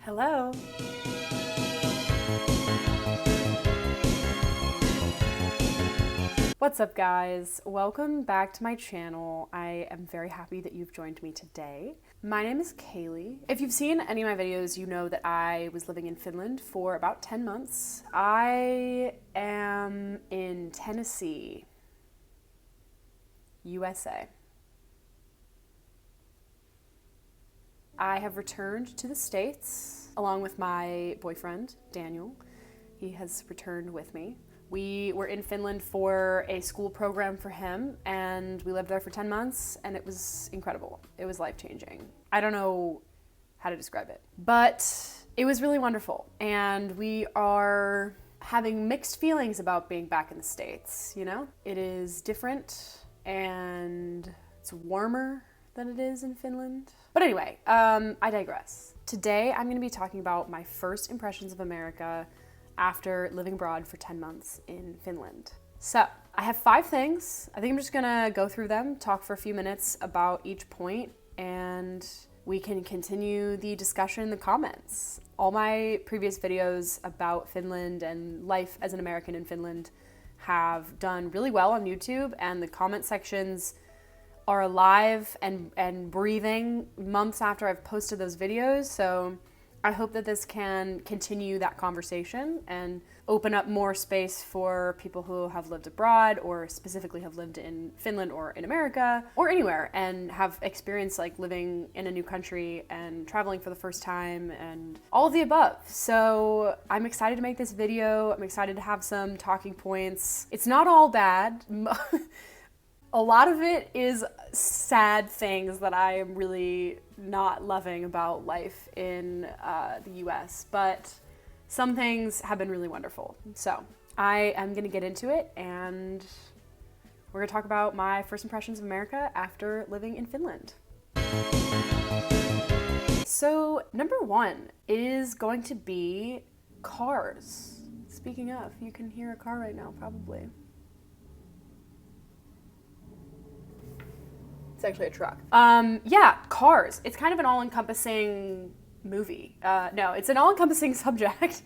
Hello. What's up, guys? Welcome back to my channel. I am very happy that you've joined me today. My name is Kaylee. If you've seen any of my videos, you know that I was living in Finland for about 10 months. I am in Tennessee, USA. I have returned to the States along with my boyfriend, Daniel. He has returned with me. We were in Finland for a school program for him, and we lived there for 10 months, and it was incredible. It was life-changing. I don't know how to describe it, but it was really wonderful. And we are having mixed feelings about being back in the States, you know? It is different, and it's warmer than it is in Finland. But anyway, I digress. Today, I'm gonna be talking about my first impressions of America after living abroad for 10 months in Finland. So, I have 5 things. I think I'm just gonna go through them, talk for a few minutes about each point, and we can continue the discussion in the comments. All my previous videos about Finland and life as an American in Finland have done really well on YouTube, and the comment sections are alive and breathing months after I've posted those videos. So I hope that this can continue that conversation and open up more space for people who have lived abroad or specifically have lived in Finland or in America or anywhere and have experienced like living in a new country and traveling for the first time and all of the above. So I'm excited to make this video. I'm excited to have some talking points. It's not all bad. A lot of it is sad things that I am really not loving about life in the US, but some things have been really wonderful. So I am gonna get into it, and we're gonna talk about my first impressions of America after living in Finland. So number 1 is going to be cars. Speaking of, you can hear a car right now, probably. It's actually a truck. Yeah, cars. It's kind of an all-encompassing movie. No, it's an all-encompassing subject.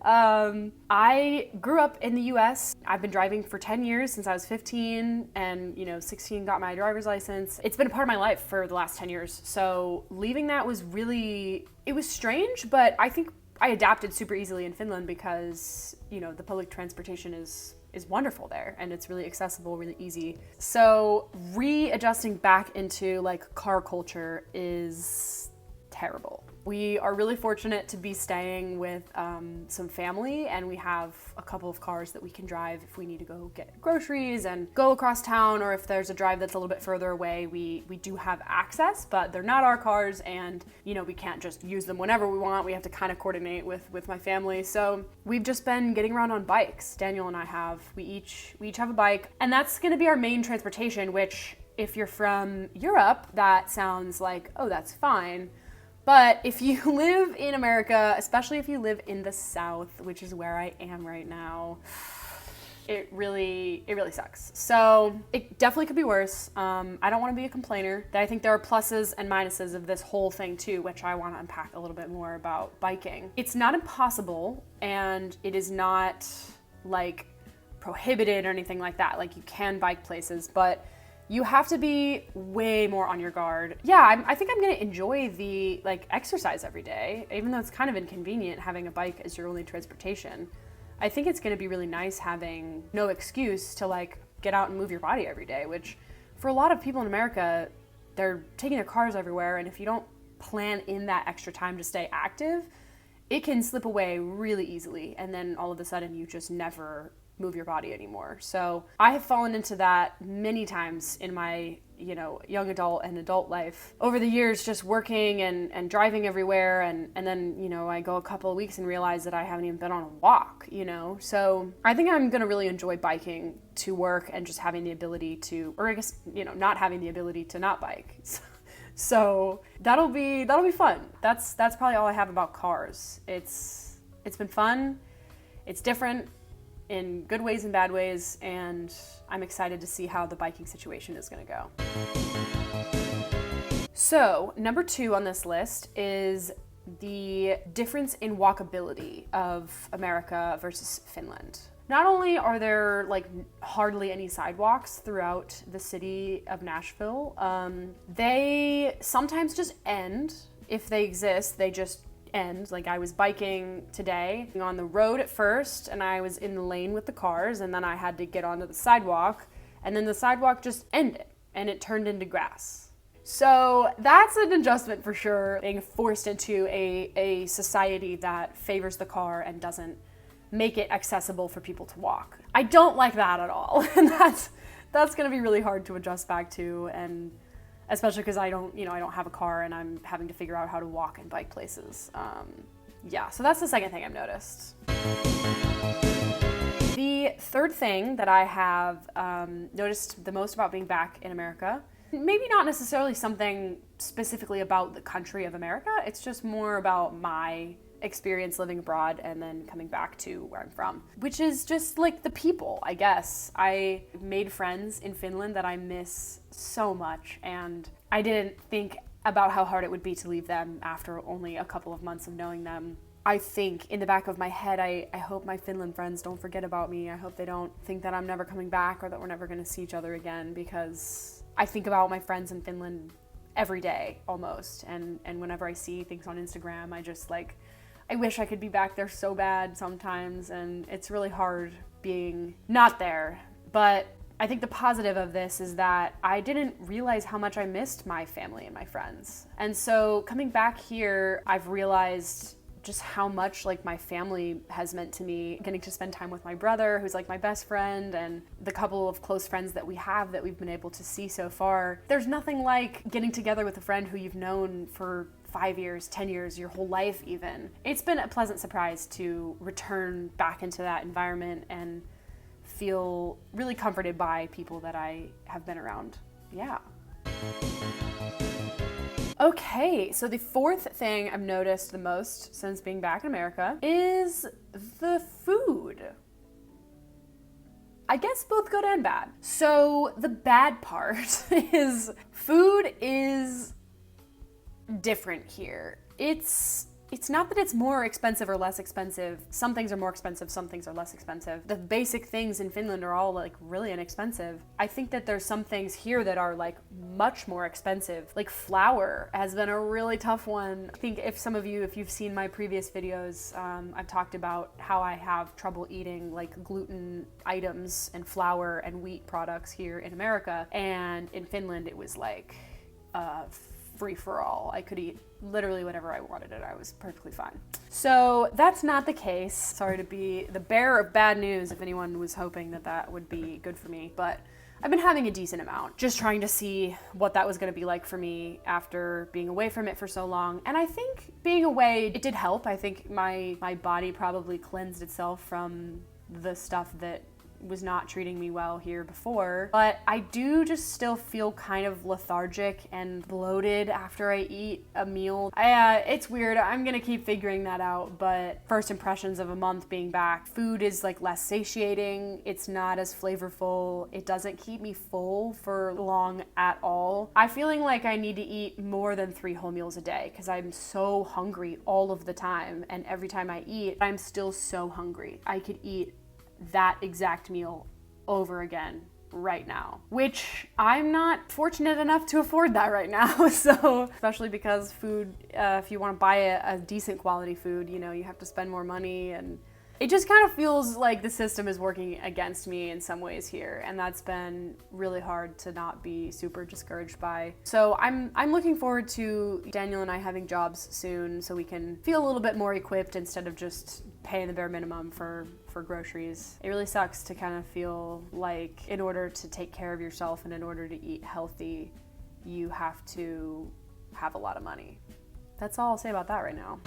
I grew up in the US. I've been driving for 10 years since I was 15 and, 16 got my driver's license. It's been a part of my life for the last 10 years. So leaving that was it was strange, but I think I adapted super easily in Finland because, the public transportation is wonderful there and it's really accessible, really easy. So readjusting back into like car culture is terrible. We are really fortunate to be staying with some family, and we have a couple of cars that we can drive if we need to go get groceries and go across town, or if there's a drive that's a little bit further away, we do have access, but they're not our cars, and we can't just use them whenever we want. We have to kind of coordinate with my family. So we've just been getting around on bikes. Daniel and I we each have a bike, and that's gonna be our main transportation, which if you're from Europe, that sounds like, oh, that's fine. But if you live in America, especially if you live in the South, which is where I am right now, it really sucks. So it definitely could be worse. I don't want to be a complainer. I think there are pluses and minuses of this whole thing too, which I want to unpack a little bit more about biking. It's not impossible, and it is not like prohibited or anything like that. Like, you can bike places, but you have to be way more on your guard. Yeah, I think I'm gonna enjoy the exercise every day, even though it's kind of inconvenient having a bike as your only transportation. I think it's gonna be really nice having no excuse to get out and move your body every day, which for a lot of people in America, they're taking their cars everywhere, and if you don't plan in that extra time to stay active, it can slip away really easily, and then all of a sudden you just never move your body anymore. So I have fallen into that many times in my young adult and adult life over the years, just working and driving everywhere, and then I go a couple of weeks and realize that I haven't even been on a walk. So I think I'm gonna really enjoy biking to work and just having the ability to, or I guess not having the ability to not bike. So that'll be fun. That's probably all I have about cars. It's been fun. It's different in good ways and bad ways, and I'm excited to see how the biking situation is going to go. So, number 2 on this list is the difference in walkability of America versus Finland. Not only are there like hardly any sidewalks throughout the city of Nashville, they sometimes just end. If they exist, they just end. Like I was biking today on the road at first and I was in the lane with the cars and then I had to get onto the sidewalk and then the sidewalk just ended and it turned into grass. So that's an adjustment for sure, being forced into a society that favors the car and doesn't make it accessible for people to walk. I don't like that at all. And that's gonna be really hard to adjust back to, and especially because I don't have a car and I'm having to figure out how to walk and bike places. Yeah, so that's the second thing I've noticed. The third thing that I have noticed the most about being back in America, maybe not necessarily something specifically about the country of America, it's just more about my experience living abroad and then coming back to where I'm from, which is just like the people, I guess. I made friends in Finland that I miss so much, and I didn't think about how hard it would be to leave them after only a couple of months of knowing them. I think in the back of my head, I hope my Finland friends don't forget about me. I hope they don't think that I'm never coming back or that we're never gonna see each other again, because I think about my friends in Finland every day almost, and whenever I see things on Instagram, I wish I could be back there so bad sometimes, and it's really hard being not there. But I think the positive of this is that I didn't realize how much I missed my family and my friends. And so coming back here, I've realized just how much like my family has meant to me, getting to spend time with my brother, who's like my best friend, and the couple of close friends that we have that we've been able to see so far. There's nothing like getting together with a friend who you've known for 5 years, 10 years, your whole life even. It's been a pleasant surprise to return back into that environment and feel really comforted by people that I have been around. Yeah. Okay, so the fourth thing I've noticed the most since being back in America is the food. I guess both good and bad. So the bad part is food is different here. It's not that it's more expensive or less expensive. Some things are more expensive, some things are less expensive. The basic things in Finland are all like really inexpensive. I think that there's some things here that are like much more expensive. Like flour has been a really tough one. I think if you've seen my previous videos, I've talked about how I have trouble eating like gluten items and flour and wheat products here in America. And in Finland, it was like free for all. I could eat literally whenever I wanted it. I was perfectly fine. So that's not the case. Sorry to be the bearer of bad news if anyone was hoping that that would be good for me, but I've been having a decent amount, just trying to see what that was going to be like for me after being away from it for so long. And I think being away, it did help. I think my body probably cleansed itself from the stuff that was not treating me well here before, but I do just still feel kind of lethargic and bloated after I eat a meal. It's weird. I'm gonna keep figuring that out, but first impressions of a month being back, food is like less satiating. It's not as flavorful. It doesn't keep me full for long at all. I'm feeling like I need to eat more than 3 whole meals a day because I'm so hungry all of the time, and every time I eat, I'm still so hungry. I could eat that exact meal over again right now, which I'm not fortunate enough to afford that right now. So especially because food, if you want to buy a decent quality food, you have to spend more money, and it just kind of feels like the system is working against me in some ways here, and that's been really hard to not be super discouraged by. So I'm looking forward to Daniel and I having jobs soon so we can feel a little bit more equipped instead of just paying the bare minimum for groceries. It really sucks to kind of feel like in order to take care of yourself and in order to eat healthy, you have to have a lot of money. That's all I'll say about that right now.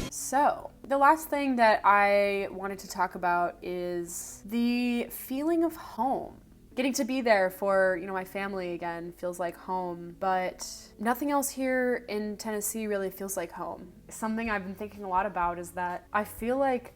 So, the last thing that I wanted to talk about is the feeling of home. Getting to be there for, my family again feels like home, but nothing else here in Tennessee really feels like home. Something I've been thinking a lot about is that I feel like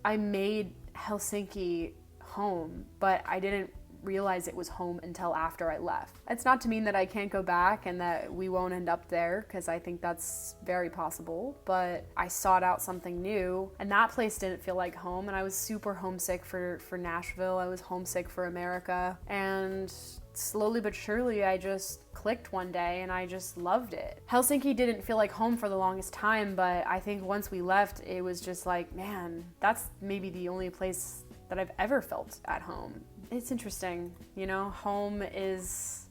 I made Helsinki home, but I didn't realize it was home until after I left. It's not to mean that I can't go back and that we won't end up there, because I think that's very possible, but I sought out something new, and that place didn't feel like home, and I was super homesick for Nashville. I was homesick for America, and slowly but surely I just clicked one day and I just loved it. Helsinki didn't feel like home for the longest time, but I think once we left, it was just like, man, that's maybe the only place that I've ever felt at home. It's interesting, you know, home is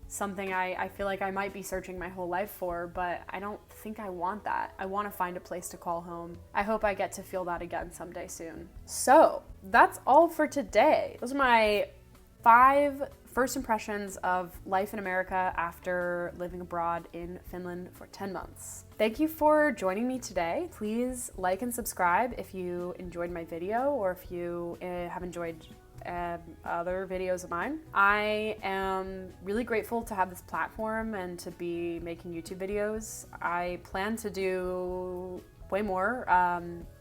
something I feel like I might be searching my whole life for, but I don't think I want that. I want to find a place to call home. I hope I get to feel that again someday soon. So that's all for today. Those are my 5 first impressions of life in America after living abroad in Finland for 10 months. Thank you for joining me today. Please like and subscribe if you enjoyed my video, or if you have enjoyed other videos of mine. I am really grateful to have this platform and to be making YouTube videos. I plan to do way more.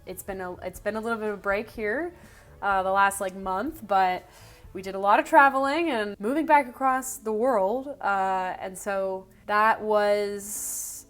It's been a little bit of a break here the last month, but we did a lot of traveling and moving back across the world, and so that was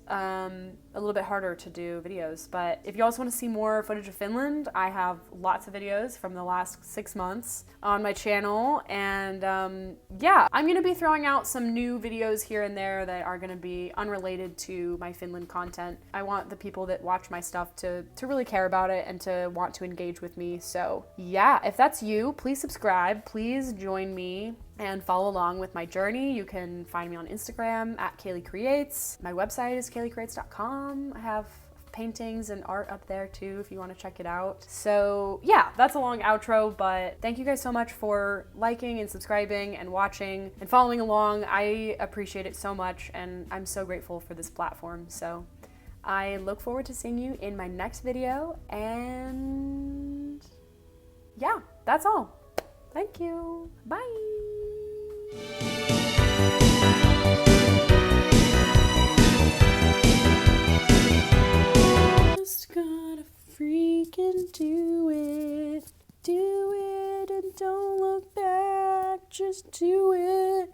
a little bit harder to do videos. But if you also want to see more footage of Finland, I have lots of videos from the last 6 months on my channel, and yeah, I'm gonna be throwing out some new videos here and there that are gonna be unrelated to my Finland content. I want the people that watch my stuff to really care about it and to want to engage with me. So yeah, if that's you, please subscribe, please join me and follow along with my journey. You can find me on Instagram at Kaylee Creates. My website is kayleecreates.com. I have paintings and art up there too if you want to check it out. So yeah, that's a long outro, but thank you guys so much for liking and subscribing and watching and following along. I appreciate it so much, and I'm so grateful for this platform. So I look forward to seeing you in my next video, and yeah, that's all. Thank you. Bye. Just gotta freaking do it and don't look back, just do it.